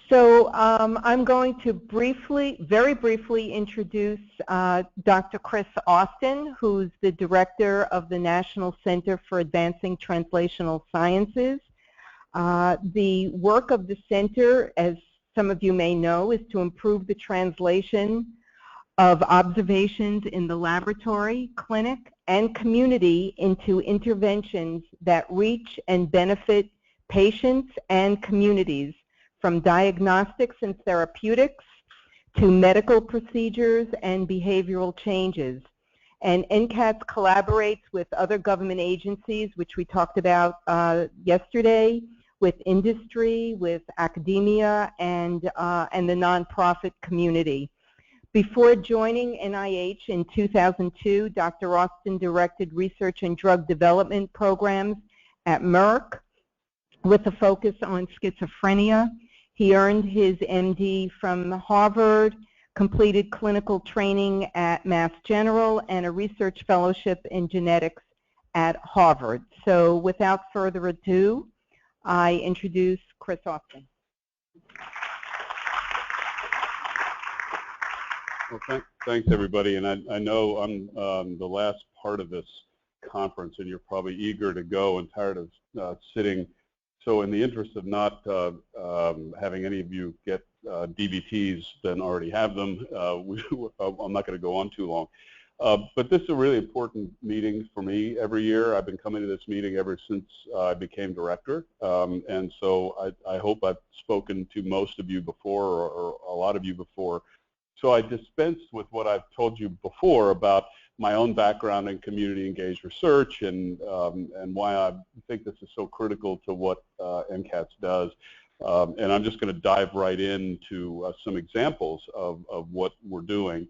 So I'm going to very briefly introduce Dr. Chris Austin, who's the director of the National Center for Advancing Translational Sciences. The work of the center, as some of you may know, is to improve the translation of observations in the laboratory, clinic, and community into interventions that reach and benefit patients and communities, from diagnostics and therapeutics to medical procedures and behavioral changes. And NCATS collaborates with other government agencies, which we talked about yesterday, with industry, with academia, and the nonprofit community. Before joining NIH in 2002, Dr. Austin directed research and drug development programs at Merck with a focus on schizophrenia. He earned his MD from Harvard, completed clinical training at Mass General, and a research fellowship in genetics at Harvard. So without further ado, I introduce Chris Austin. Well, thanks everybody, and I know I'm the last part of this conference, and you're probably eager to go and tired of sitting. So in the interest of not having any of you get DVTs, then already have them, I'm not going to go on too long. But this is a really important meeting for me every year. I've been coming to this meeting ever since I became director, and so I hope I've spoken to most of you before, or a lot of you before. So I dispensed with what I've told you before about my own background in community engaged research and why I think this is so critical to what NCATS does. And I'm just going to dive right into some examples of what we're doing.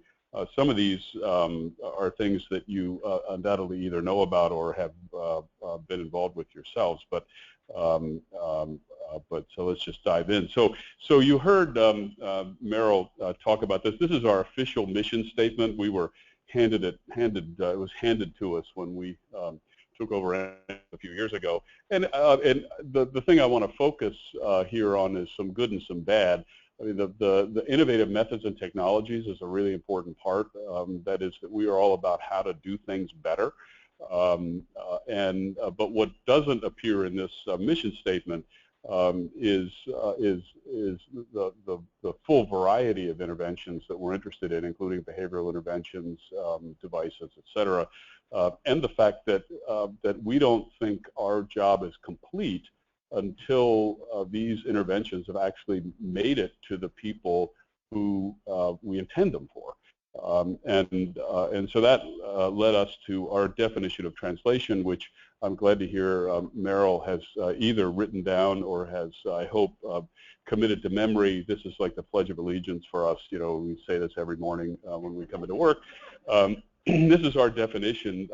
Some of these are things that you undoubtedly either know about or have been involved with yourselves. But so let's just dive in. So you heard Meryl talk about this. This is our official mission statement. We were it was handed to us when we took over a few years ago. And the thing I want to focus here on is some good and some bad. I mean, the innovative methods and technologies is a really important part. That is that we are all about how to do things better. But what doesn't appear in this mission statement is the full variety of interventions that we're interested in, including behavioral interventions, devices, et cetera, and the fact that we don't think our job is complete until these interventions have actually made it to the people who we intend them for. And so that led us to our definition of translation, which I'm glad to hear Meryl has either written down or has, I hope, committed to memory. This is like the Pledge of Allegiance for us. You know, we say this every morning when we come into work. This is our definition.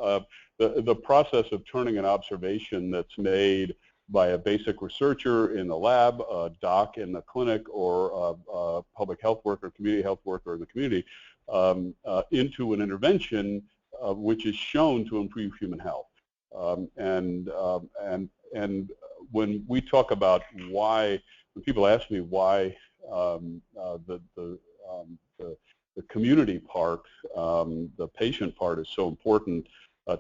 The process of turning an observation that's made by a basic researcher in the lab, a doc in the clinic, or a public health worker, community health worker in the community, into an intervention which is shown to improve human health. And when we talk about why, when people ask me why the community part, the patient part is so important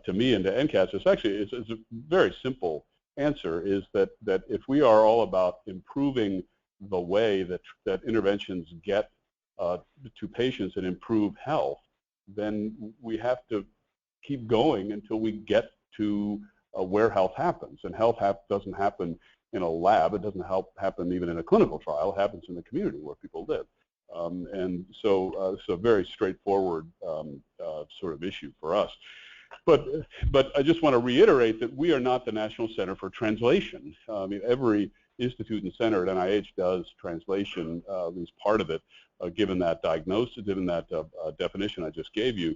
to me and to NCATS, it's a very simple answer, is that if we are all about improving the way that interventions get to patients and improve health, then we have to keep going until we get to where health happens. And health doesn't happen in a lab. It doesn't happen even in a clinical trial. It happens in the community where people live. And so it's a very straightforward sort of issue for us. But I just want to reiterate that we are not the National Center for Translation. I mean, every institute and center at NIH does translation, at least part of it, given that diagnosis, given that definition I just gave you.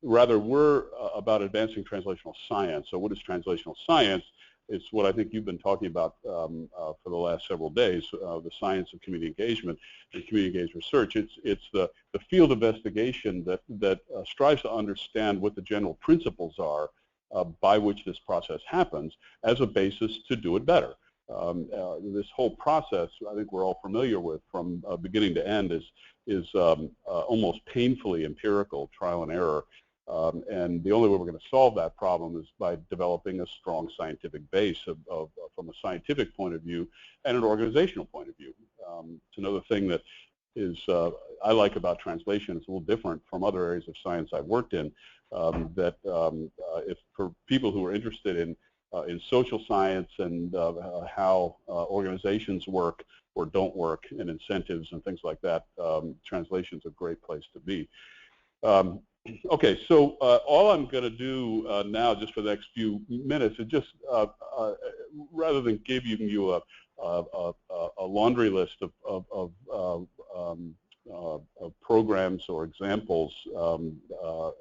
Rather, we're about advancing translational science. So what is translational science? It's what I think you've been talking about for the last several days, the science of community engagement and community engaged research. It's the field investigation that strives to understand what the general principles are by which this process happens as a basis to do it better. This whole process, I think we're all familiar with from beginning to end, is almost painfully empirical, trial and error. And the only way we're going to solve that problem is by developing a strong scientific base from a scientific point of view and an organizational point of view. It's another thing that is I like about translation. It's a little different from other areas of science I've worked in. If for people who are interested in social science and how organizations work or don't work and incentives and things like that, translation is a great place to be. Okay, so all I'm going to do now, just for the next few minutes, is just rather than giving you a laundry list of programs or examples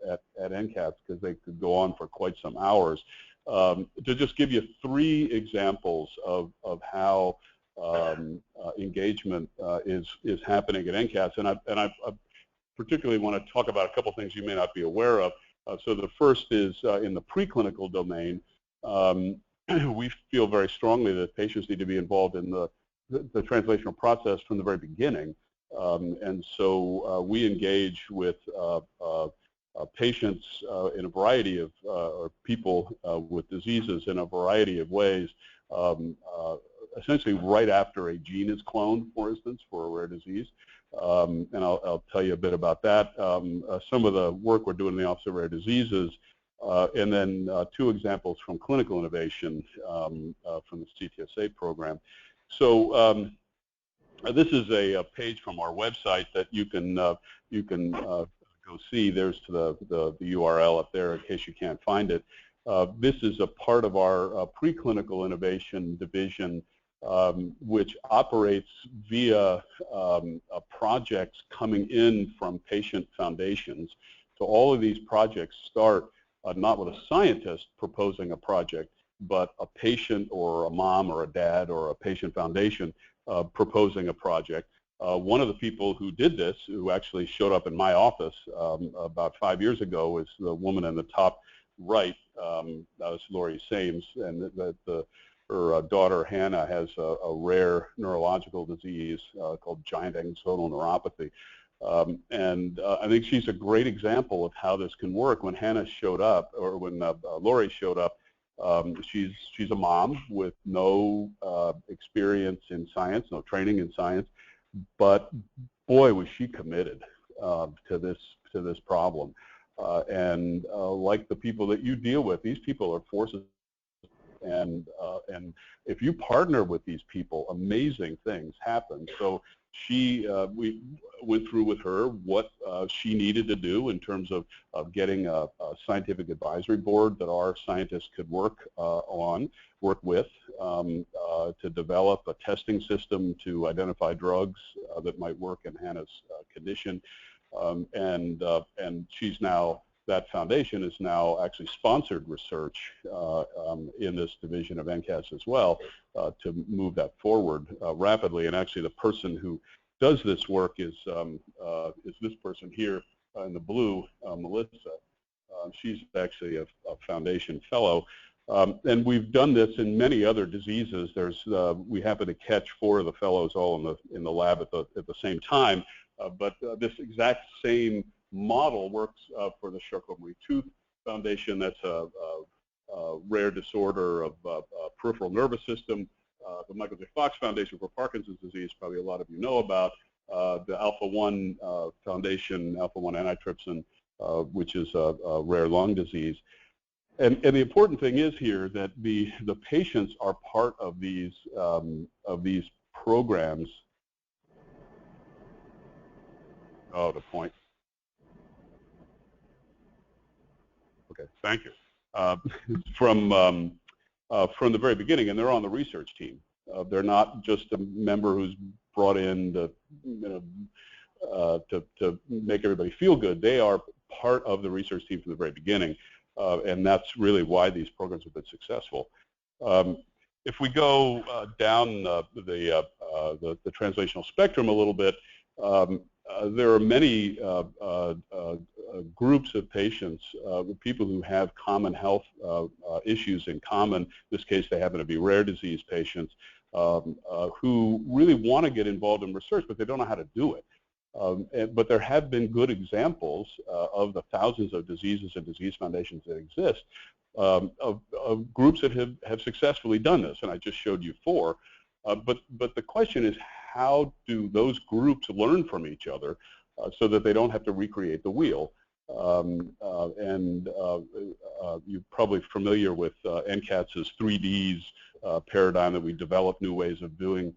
at NCATS, because they could go on for quite some hours, to just give you 3 examples of how engagement is happening at NCATS, and I particularly want to talk about a couple things you may not be aware of. So the first is in the preclinical domain. We feel very strongly that patients need to be involved in the translational process from the very beginning, and so we engage with patients in a variety of, or people with diseases in a variety of ways, essentially right after a gene is cloned, for instance, for a rare disease. And I'll tell you a bit about that. Some of the work we're doing in the Office of Rare Diseases, and then 2 examples from clinical innovation from the CTSA program. So this is a page from our website that you can go see. There's the URL up there in case you can't find it. This is a part of our preclinical innovation division, which operates via projects coming in from patient foundations. So all of these projects start not with a scientist proposing a project, but a patient or a mom or a dad or a patient foundation proposing a project. One of the people who did this, who actually showed up in my office about 5 years ago, is the woman in the top right. That was Lori Sames, and her daughter Hannah has a rare neurological disease called giant axonal neuropathy. And I think she's a great example of how this can work. When Hannah showed up, or when Lori showed up, she's a mom with no experience in science, no training in science, but boy, was she committed to this problem. And like the people that you deal with, these people are forces. And if you partner with these people, amazing things happen. So we went through with her what she needed to do in terms of getting a scientific advisory board that our scientists could work with, to develop a testing system to identify drugs that might work in Hannah's condition. And she's now, that foundation is now actually sponsored research in this division of NCATS as well to move that forward rapidly. And actually the person who does this work is this person here in the blue, Melissa. She's actually a foundation fellow. And we've done this in many other diseases. We happen to catch 4 of the fellows all in the lab at the same time. But this exact same model works for the Charcot-Marie-Tooth Foundation. That's a rare disorder of peripheral nervous system. The Michael J. Fox Foundation for Parkinson's disease, probably a lot of you know about. The Alpha-1 Foundation, Alpha-1 antitrypsin, which is a rare lung disease. And the important thing is here that the patients are part of these programs. Oh, the point. Okay, thank you. From the very beginning, and they're on the research team. They're not just a member who's brought in to make everybody feel good. They are part of the research team from the very beginning, and that's really why these programs have been successful. If we go down the translational spectrum a little bit, there are many groups of patients, people who have common health issues in common. In this case, they happen to be rare disease patients. who really want to get involved in research, but they don't know how to do it. But there have been good examples of the thousands of diseases and disease foundations that exist of groups that have successfully done this, and I just showed you 4. But the question is, how do those groups learn from each other so that they don't have to recreate the wheel? You're probably familiar with NCATS's 3Ds paradigm, that we develop new ways of doing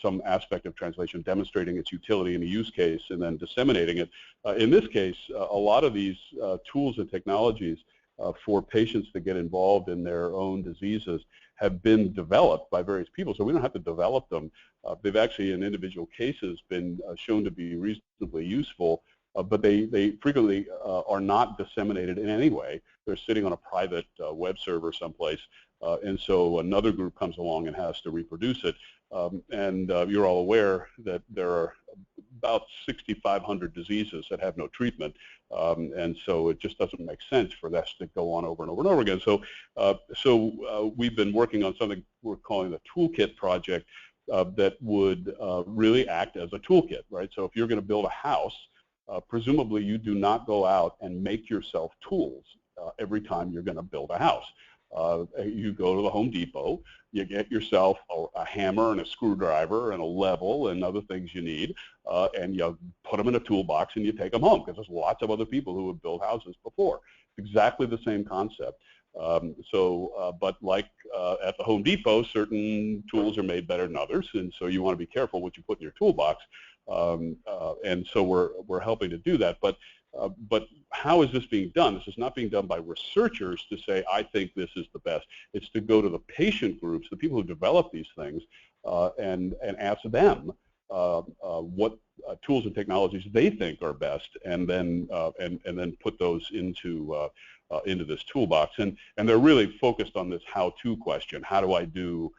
some aspect of translation, demonstrating its utility in a use case and then disseminating it. In this case, a lot of these tools and technologies for patients to get involved in their own diseases have been developed by various people, so we don't have to develop them. They've actually, in individual cases, been shown to be reasonably useful, but they frequently are not disseminated in any way. They're sitting on a private web server someplace, and so another group comes along and has to reproduce it. You're all aware that there are about 6,500 diseases that have no treatment, and so it just doesn't make sense for this to go on over and over and over again. So we've been working on something we're calling the Toolkit Project that would really act as a toolkit, right? So if you're going to build a house, presumably you do not go out and make yourself tools every time you're going to build a house. You go to the Home Depot, you get yourself a hammer and a screwdriver and a level and other things you need, and you put them in a toolbox and you take them home, because there's lots of other people who have built houses before. Exactly the same concept. But like at the Home Depot, certain tools are made better than others, and so you want to be careful what you put in your toolbox. And so we're helping to do that. But how is this being done? This is not being done by researchers to say, I think this is the best. It's to go to the patient groups, the people who develop these things, and ask them what tools and technologies they think are best, and then put those into this toolbox. And they're really focused on this how-to question. How do I do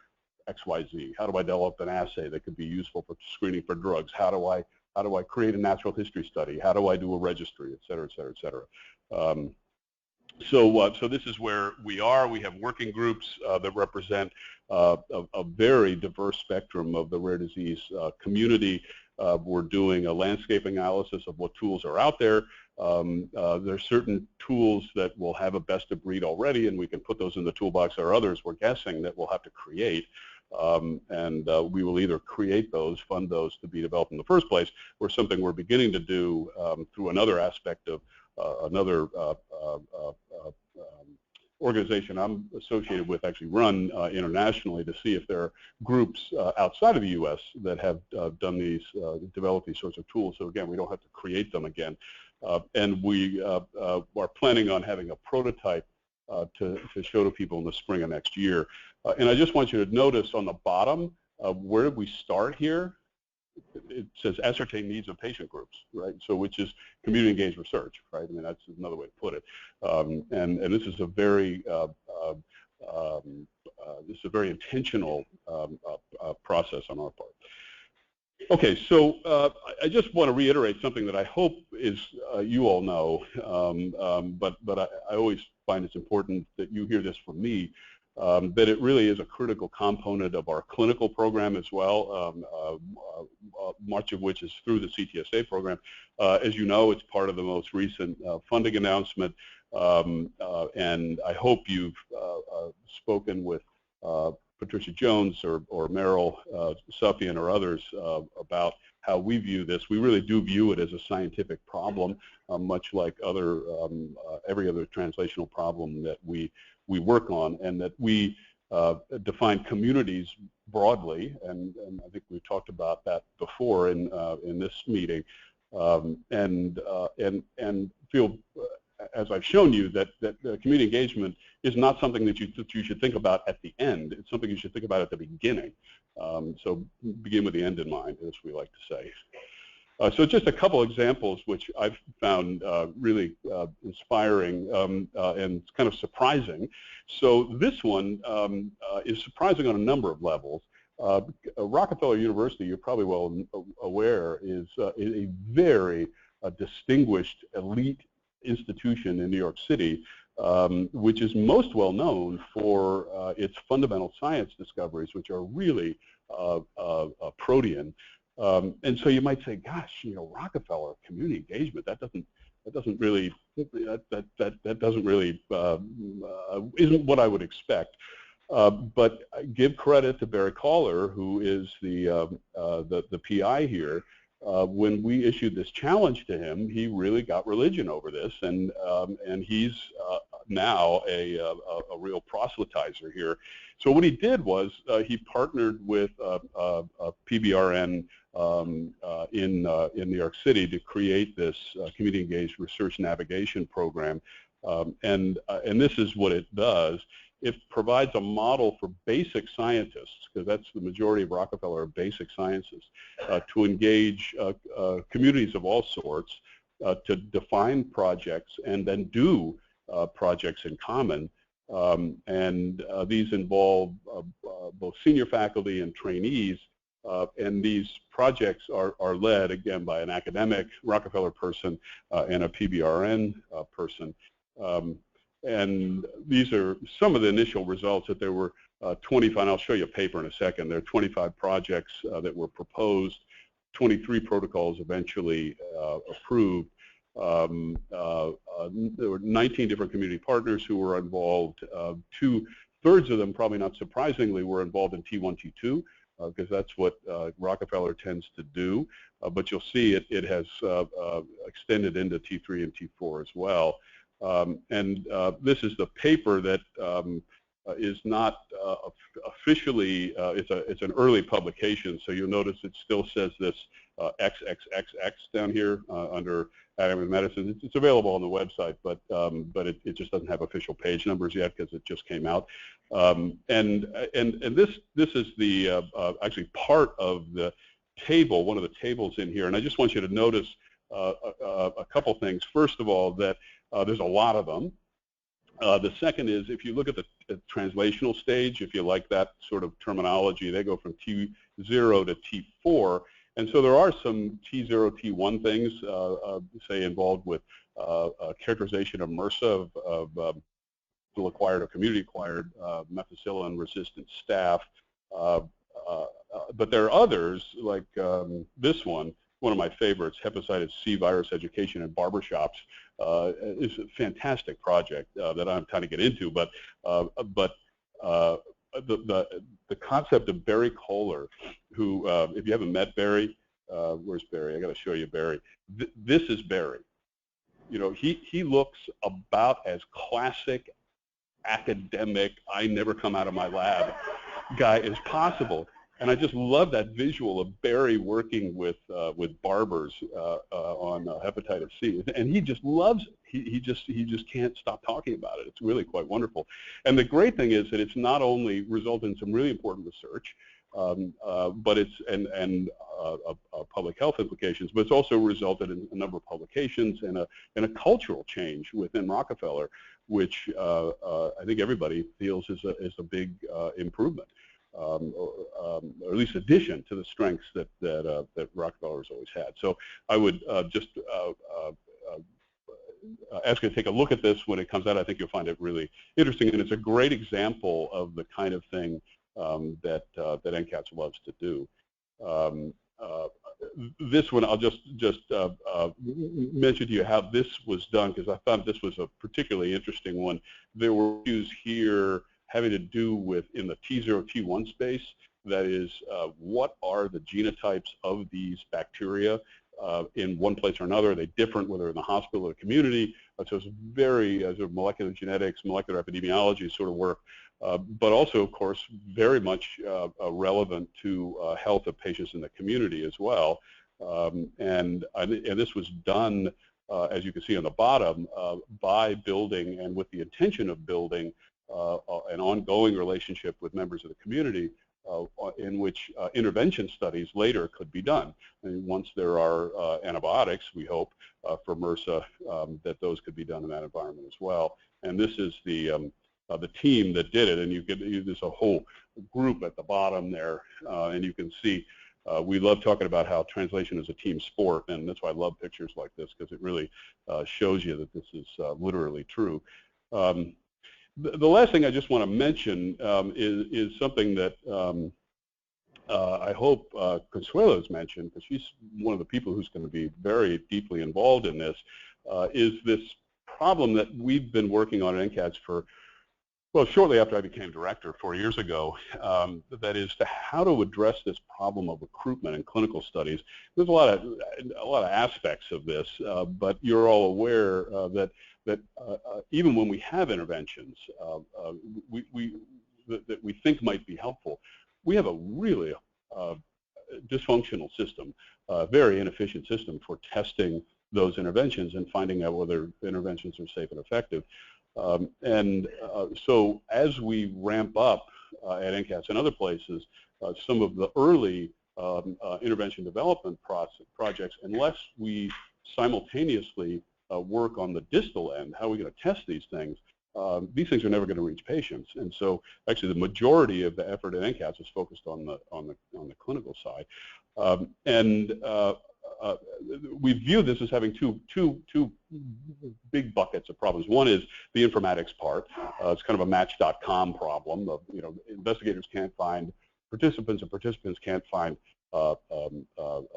XYZ? How do I develop an assay that could be useful for screening for drugs? How do I create a natural history study? How do I do a registry, et cetera, et cetera, et cetera? So this is where we are. We have working groups that represent a very diverse spectrum of the rare disease community. We're doing a landscape analysis of what tools are out there. There's certain tools that will have a best of breed already, and we can put those in the toolbox. There are others, we're guessing, that we'll have to create. We will either create those, fund those to be developed in the first place, or something we're beginning to do through another aspect of another organization I'm associated with, actually run internationally, to see if there are groups outside of the U.S. that have done these, developed these sorts of tools. So again, we don't have to create them again. And we are planning on having a prototype to show to people in the spring of next year. And I just want you to notice on the bottom, where did we start here? It says ascertain needs of patient groups, right? So which is community engaged research, right? I mean, that's another way to put it. And this is a very intentional process on our part. Okay, so I just want to reiterate something that I hope is you all know, but I always find it's important that you hear this from me, that it really is a critical component of our clinical program as well, much of which is through the CTSA program. As you know, it's part of the most recent funding announcement, and I hope you've spoken with Patricia Jones or Meryl Suffian or others about how we view this. We really do view it as a scientific problem, much like every other translational problem that we work on, and that we define communities broadly, and I think we talked about that before in this meeting, and feel, as I've shown you, that community engagement is not something that you should think about at the end. It's something you should think about at the beginning. So begin with the end in mind, as we like to say. So just a couple examples which I've found really inspiring and kind of surprising. So this one is surprising on a number of levels. Rockefeller University, you're probably well aware, is a very distinguished elite institution in New York City which is most well known for its fundamental science discoveries, which are really protean. And so you might say, gosh, Rockefeller community engagement, that doesn't really isn't what I would expect. But give credit to Barry Kohler, who is the PI here. When we issued this challenge to him, he really got religion over this, and he's now a real proselytizer here. So what he did was he partnered with PBRN in New York City to create this community engaged research navigation program, and this is what it does. It provides a model for basic scientists, because that's the majority of Rockefeller are basic sciences, to engage communities of all sorts, to define projects and then do projects in common. These involve both senior faculty and trainees, and these projects are led, again, by an academic Rockefeller person and a PBRN person. And these are some of the initial results. That there were 25, and I'll show you a paper in a second. There are 25 projects that were proposed, 23 protocols eventually approved. There were 19 different community partners who were involved. 2/3 of them, probably not surprisingly, were involved in T1, T2, because that's what Rockefeller tends to do. But you'll see it has extended into T3 and T4 as well. This is the paper that is not officially, it's an early publication, so you'll notice it still says this XXXX down here under academic medicine. It's available on the website, but it just doesn't have official page numbers yet because it just came out. This is the actually part of the table, one of the tables in here, and I just want you to notice a couple things. First of all, that there's a lot of them. The second is, if you look at the translational stage, if you like that sort of terminology, they go from T0 to T4. And so there are some T0, T1 things, say, involved with characterization of MRSA, of acquired or community-acquired methicillin-resistant staph. But there are others, like this one of my favorites, hepatitis C virus education in barbershops. Is a fantastic project that I'm trying to get into, but the concept of Barry Kohler, who, if you haven't met Barry, where's Barry? I got to show you Barry. This is Barry. He looks about as classic academic, I never come out of my lab guy as possible. And I just love that visual of Barry working with barbers on hepatitis C, and he just loves it. He just can't stop talking about it. It's really quite wonderful. And the great thing is that it's not only resulted in some really important research, but it's public health implications, but it's also resulted in a number of publications and a cultural change within Rockefeller, which I think everybody feels is a big improvement. Or at least addition to the strengths that Rockefeller has always had. So I would just ask you to take a look at this when it comes out. I think you'll find it really interesting, and it's a great example of the kind of thing that NCATS loves to do. This one, I'll just mention to you how this was done, because I thought this was a particularly interesting one. There were issues here having to do with, in the T0, T1 space, that is, what are the genotypes of these bacteria in one place or another? Are they different whether in the hospital or the community? So it's very sort of molecular genetics, molecular epidemiology sort of work, but also, of course, very much relevant to health of patients in the community as well. And this was done, as you can see on the bottom, by building and with the intention of building an ongoing relationship with members of the community in which intervention studies later could be done. And once there are antibiotics, we hope, for MRSA, that those could be done in that environment as well. And this is the team that did it, and there's a whole group at the bottom there, and you can see we love talking about how translation is a team sport, and that's why I love pictures like this, because it really shows you that this is literally true. The last thing I just want to mention is something that I hope Consuelo's mentioned, because she's one of the people who's going to be very deeply involved in this, is this problem that we've been working on at NCATS for, well, shortly after I became director 4 years ago, that is to how to address this problem of recruitment in clinical studies. There's a lot of aspects of this, but you're all aware that even when we have interventions that we think might be helpful, we have a really dysfunctional system, a very inefficient system for testing those interventions and finding out whether interventions are safe and effective. So as we ramp up at NCATS and other places, some of the early intervention development projects, unless we simultaneously work on the distal end, how are we going to test these things are never going to reach patients. And so actually the majority of the effort at NCATS is focused on the clinical side. We view this as having two big buckets of problems. One is the informatics part. It's kind of a Match.com problem. Investigators can't find participants, and participants can't find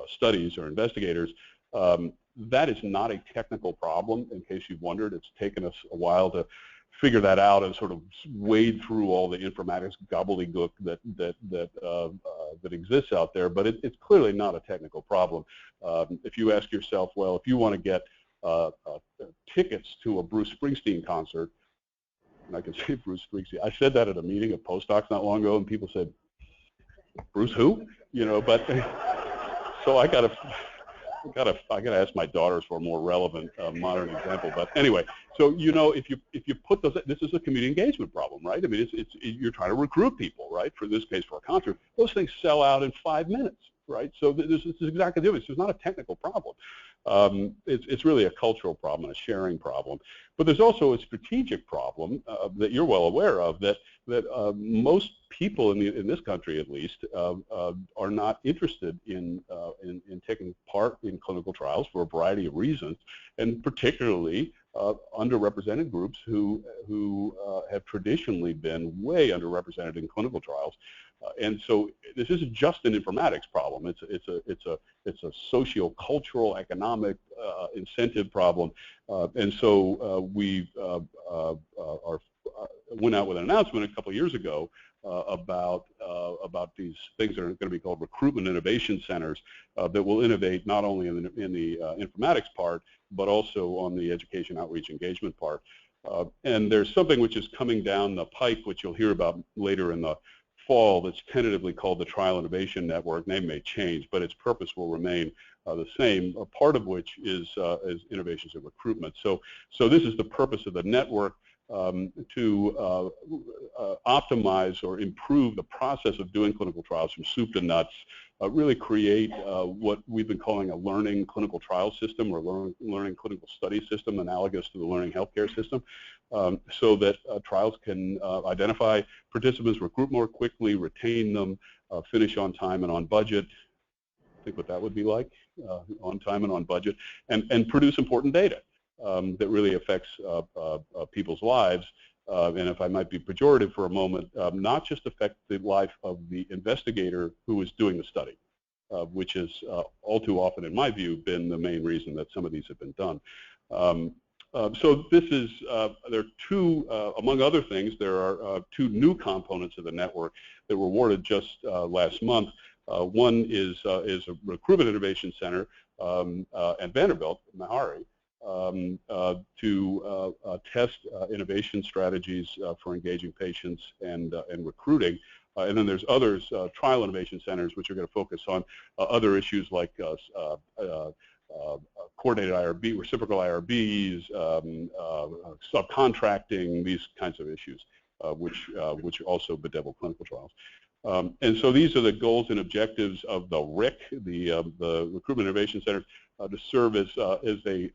studies or investigators. That is not a technical problem, in case you've wondered. It's taken us a while to figure that out and sort of wade through all the informatics gobbledygook that exists out there, but it's clearly not a technical problem. If you ask yourself, well, if you want to get tickets to a Bruce Springsteen concert, and I can say Bruce Springsteen, I said that at a meeting of postdocs not long ago, and people said, Bruce who? But so I gotta ask my daughters for a more relevant modern example. But anyway, so if you put those, this is a community engagement problem, right? I mean, you're trying to recruit people, right? For this case, for a concert, those things sell out in 5 minutes, right? So this is exactly the difference. It's not a technical problem. It's really a cultural problem, a sharing problem. But there's also a strategic problem that you're well aware of, that most people in this country, at least, are not interested in taking part in clinical trials for a variety of reasons, and particularly underrepresented groups who have traditionally been way underrepresented in clinical trials. And so this isn't just an informatics problem. It's a socio-cultural, economic incentive problem. And so we went out with an announcement a couple of years ago about these things that are going to be called recruitment innovation centers that will innovate not only in the informatics part, but also on the education outreach engagement part. And there's something which is coming down the pike, which you'll hear about later in the fall, that's tentatively called the Trial Innovation Network. Name may change, but its purpose will remain the same, a part of which is innovations in recruitment. So this is the purpose of the network, to optimize or improve the process of doing clinical trials from soup to nuts, really create what we've been calling a learning clinical trial system, or learning clinical study system, analogous to the learning healthcare system, so that trials can identify participants, recruit more quickly, retain them, finish on time and on budget. Think what that would be like, on time and on budget, and produce important data that really affects people's lives, and if I might be pejorative for a moment, not just affect the life of the investigator who is doing the study, which is all too often, in my view, been the main reason that some of these have been done. So this is, there are two, among other things, there are two new components of the network that were awarded just last month. One is a recruitment innovation center at Vanderbilt, Meharry, to test innovation strategies for engaging patients and recruiting. And then there's others, trial innovation centers, which are going to focus on other issues like coordinated IRB, reciprocal IRBs, subcontracting, these kinds of issues, which also bedevil clinical trials. And so these are the goals and objectives of the RIC, the Recruitment Innovation Center, to serve as a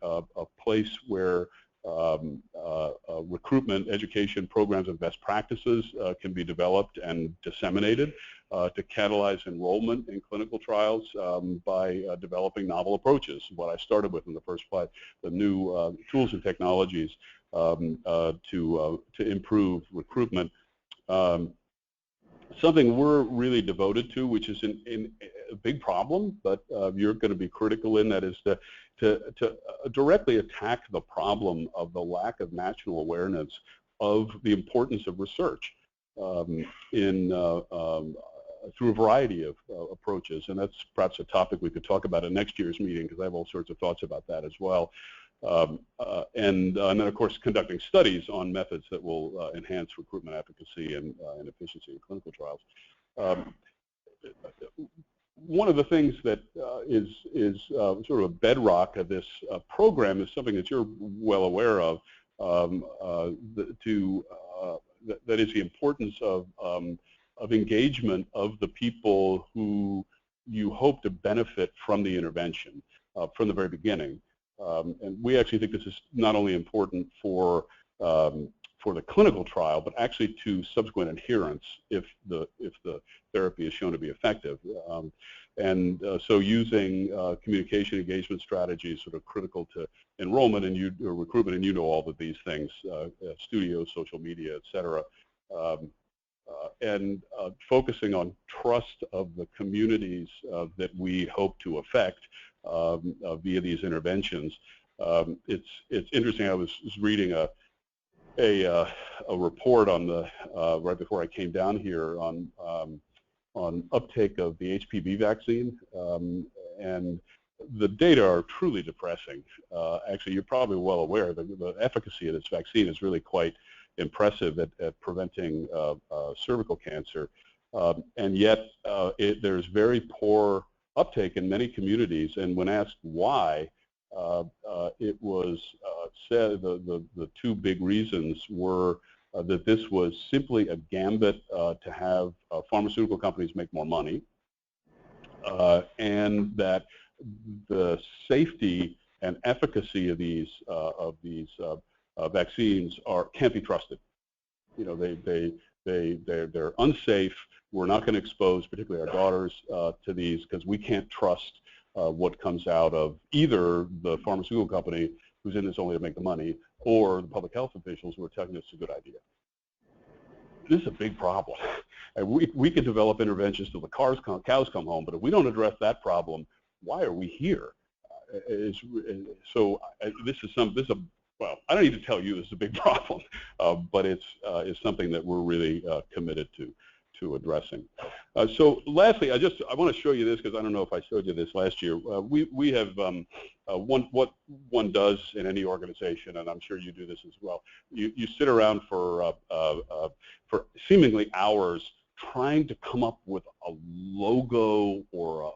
place where recruitment, education programs and best practices can be developed and disseminated to catalyze enrollment in clinical trials by developing novel approaches. What I started with in the first slide, the new tools and technologies to improve recruitment. Something we're really devoted to, which is a big problem, but you're going to be critical in, that is to directly attack the problem of the lack of national awareness of the importance of research through a variety of approaches. And that's perhaps a topic we could talk about at next year's meeting, because I have all sorts of thoughts about that as well. And then, of course, conducting studies on methods that will enhance recruitment efficacy and efficiency in clinical trials. One of the things that is sort of a bedrock of this program is something that you're well aware of, that is the importance of engagement of the people who you hope to benefit from the intervention from the very beginning. And we actually think this is not only important for the clinical trial, but actually to subsequent adherence if the therapy is shown to be effective. So using communication engagement strategies sort of critical to enrollment and recruitment, and you know all of these things, studios, social media, et cetera, and focusing on trust of the communities that we hope to affect via these interventions. It's interesting. I was reading a report on the right before I came down here on uptake of the HPV vaccine, and the data are truly depressing. Actually, you're probably well aware that the efficacy of this vaccine is really quite impressive at preventing cervical cancer, and yet there's very poor uptake in many communities. And when asked why, it was said the two big reasons were that this was simply a gambit to have pharmaceutical companies make more money, and that the safety and efficacy of these vaccines can't be trusted. You know, they're unsafe. We're not going to expose, particularly our daughters, to these, because we can't trust what comes out of either the pharmaceutical company, who's in this only to make the money, or the public health officials who are telling us it's a good idea. This is a big problem. And we could develop interventions till the cows come home, but if we don't address that problem, why are we here? Well, I don't need to tell you this is a big problem, but it's something that we're really committed to addressing. So lastly, I want to show you this, because I don't know if I showed you this last year. We have what one does in any organization, and I'm sure you do this as well. You sit around for seemingly hours trying to come up with a logo or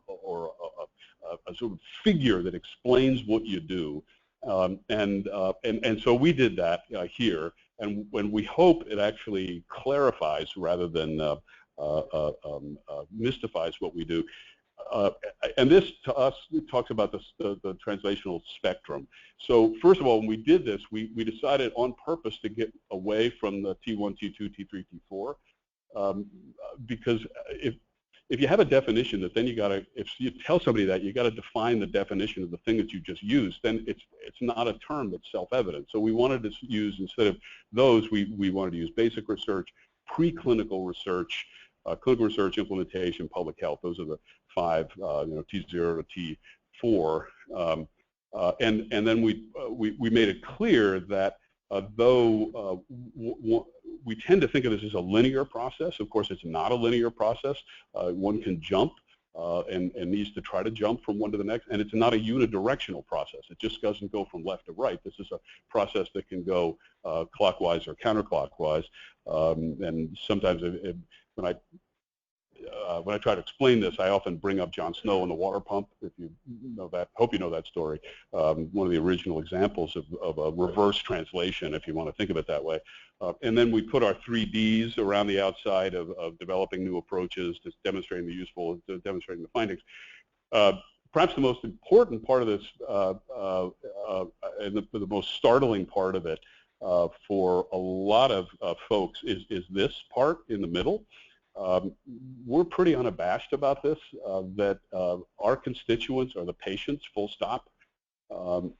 a sort of figure that explains what you do. And so we did that here, and when we hope it actually clarifies rather than mystifies what we do. And this, to us, talks about the translational spectrum. So first of all, when we did this, we decided on purpose to get away from the T1, T2, T3, T4, because if you have a definition that then you got to, if you tell somebody that, you got to define the definition of the thing that you just used, then it's not a term that's self-evident. So we wanted to use, instead of those, we wanted to use basic research, preclinical research, clinical research, implementation, public health. Those are the five, T0 to T4. And then we made it clear that though we tend to think of this as a linear process, of course it's not a linear process. One can jump and needs to try to jump from one to the next, and it's not a unidirectional process. It just doesn't go from left to right. This is a process that can go clockwise or counterclockwise, and sometimes when I try to explain this, I often bring up John Snow and the water pump. If you know that, hope you know that story. One of the original examples of a reverse translation, if you want to think of it that way. And then we put our 3Ds around the outside of developing new approaches, to demonstrating the useful, to demonstrating the findings. Perhaps the most important part of this the most startling part of it for a lot of folks is this part in the middle. We're pretty unabashed about this, that our constituents are the patients, full stop.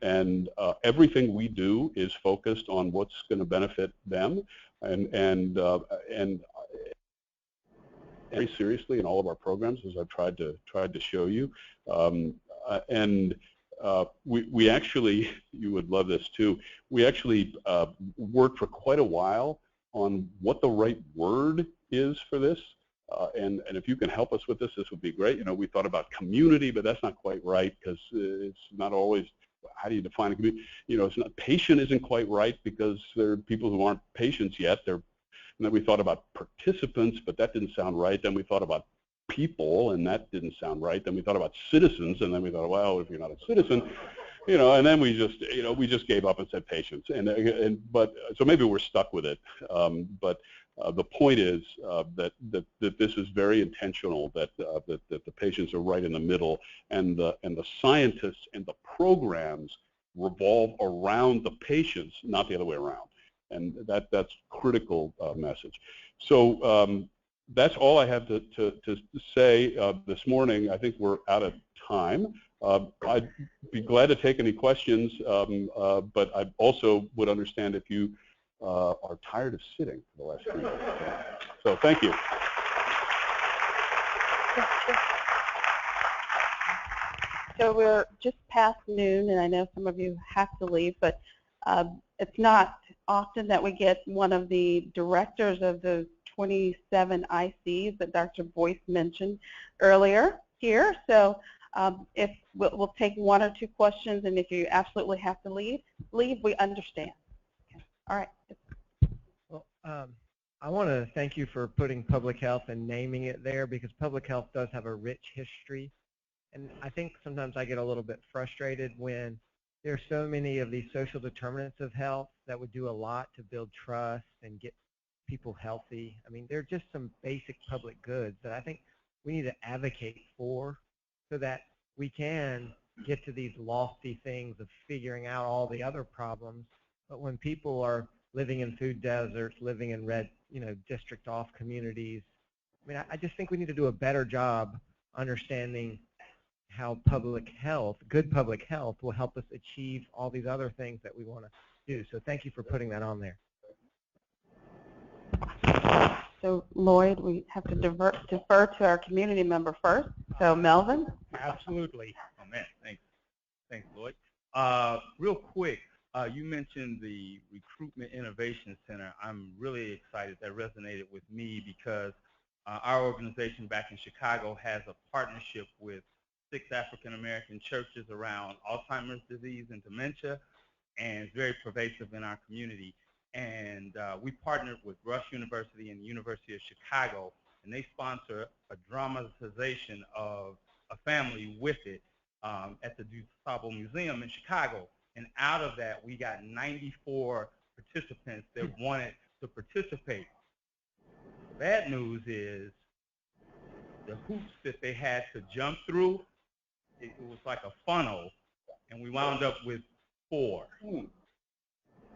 And everything we do is focused on what's going to benefit them, and very seriously in all of our programs, as I've tried to show you. We actually, you would love this too, we actually worked for quite a while on what the right word is for this. And if you can help us with this, this would be great. You know, we thought about community, but that's not quite right, because it's not always, how do you define a community? You know, it's not, patient isn't quite right, because there are people who aren't patients yet. And then we thought about participants, but that didn't sound right. Then we thought about people, and that didn't sound right. Then we thought about citizens, and then we thought, well, if you're not a citizen, you know, and then we just gave up and said patients. But so maybe we're stuck with it. But the point is that this is very intentional, that the patients are right in the middle, and the scientists and the programs revolve around the patients, not the other way around. And that's critical message. So that's all I have to say this morning. I think we're out of time. I'd be glad to take any questions, but I also would understand if you are tired of sitting for the last 3 days. So thank you. So we're just past noon, and I know some of you have to leave, but it's not often that we get one of the directors of the 27 ICs that Dr. Boyce mentioned earlier here. So if we'll take 1 or 2 questions, and if you absolutely have to leave, we understand. Okay. All right. Well, I want to thank you for putting public health and naming it there, because public health does have a rich history. And I think sometimes I get a little bit frustrated when there are so many of these social determinants of health that would do a lot to build trust and get people healthy. I mean, they're just some basic public goods that I think we need to advocate for, so that we can get to these lofty things of figuring out all the other problems. But when people are living in food deserts, living in red, district off communities, I mean, I just think we need to do a better job understanding how public health, good public health, will help us achieve all these other things that we want to do. So thank you for putting that on there. So Lloyd, we have to defer to our community member first. So Melvin? Absolutely. Oh man, thanks Lloyd. Real quick, you mentioned the Recruitment Innovation Center. I'm really excited. That resonated with me, because our organization back in Chicago has a partnership with 6 African-American churches around Alzheimer's disease and dementia, and it's very pervasive in our community. And we partnered with Rush University and the University of Chicago, and they sponsor a dramatization of A Family with It at the DuSable Museum in Chicago. And out of that, we got 94 participants that wanted to participate. The bad news is the hoops that they had to jump through, it was like a funnel, and we wound up with 4.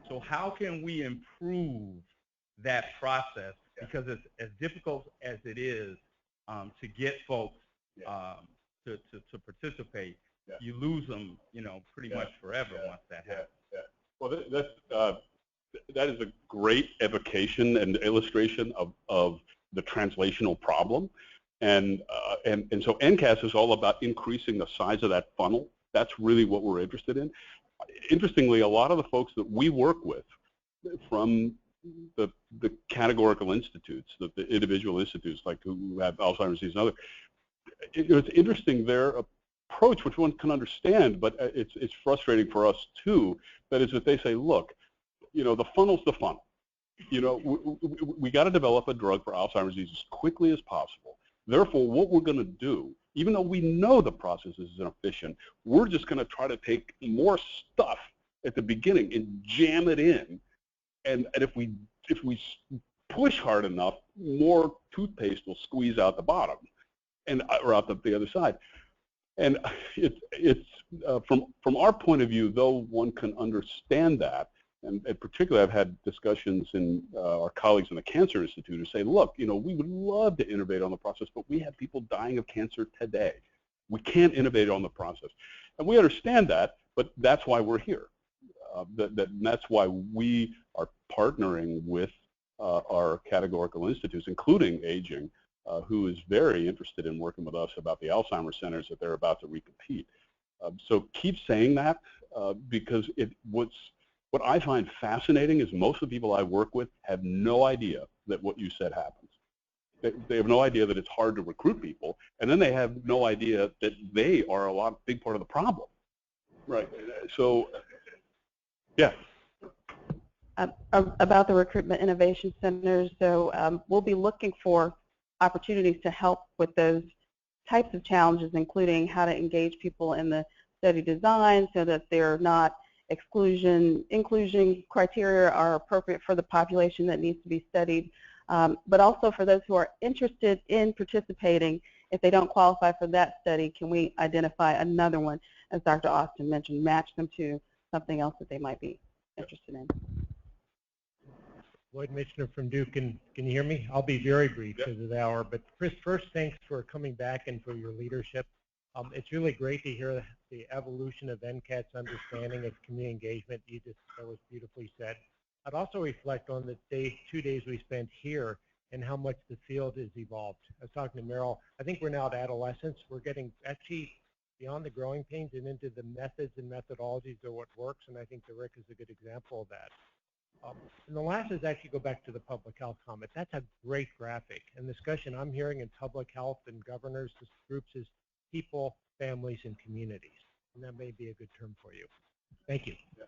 So how can we improve that process? Because it's as difficult as it is to get folks to participate, you lose them, pretty much forever once that happens. Well, that is a great evocation and illustration of the translational problem. And so NCATS is all about increasing the size of that funnel. That's really what we're interested in. Interestingly, a lot of the folks that we work with from the categorical institutes, the individual institutes, like who have Alzheimer's disease and other, it's interesting, their approach, which one can understand, but it's frustrating for us too, that is that they say, look, the funnel's the funnel. We got to develop a drug for Alzheimer's disease as quickly as possible. Therefore, what we're going to do, even though we know the process is inefficient, we're just going to try to take more stuff at the beginning and jam it in. And if we push hard enough, more toothpaste will squeeze out the bottom, or out the other side. And it's from our point of view, though one can understand that, and particularly I've had discussions in our colleagues in the Cancer Institute who say, look, you know, we would love to innovate on the process, but we have people dying of cancer today. We can't innovate on the process. And we understand that, but that's why we're here. That's why we are partnering with our categorical institutes, including Aging, who is very interested in working with us about the Alzheimer's centers that they're about to recompete. So keep saying that because what I find fascinating is most of the people I work with have no idea that what you said happens. They have no idea that it's hard to recruit people, and then they have no idea that they are a big part of the problem. Right. So, yeah. About the Recruitment Innovation Centers, so we'll be looking for opportunities to help with those types of challenges, including how to engage people in the study design so that they're not inclusion criteria are appropriate for the population that needs to be studied, but also for those who are interested in participating. If they don't qualify for that study, can we identify another one, as Dr. Austin mentioned, match them to something else that they might be interested in? Lloyd Michener from Duke, and can you hear me? I'll be very brief because of the hour, but Chris, first, thanks for coming back and for your leadership. It's really great to hear the evolution of NCATS understanding of community engagement. That was beautifully said. I'd also reflect on the 2 days we spent here and how much the field has evolved. I was talking to Meryl. I think we're now at adolescence. We're getting actually beyond the growing pains and into the methods and methodologies of what works, and I think the RIC is a good example of that. And the last is actually go back to the public health comment. That's a great graphic. And the discussion I'm hearing in public health and governors groups is people, families, and communities. And that may be a good term for you. Thank you. Yeah.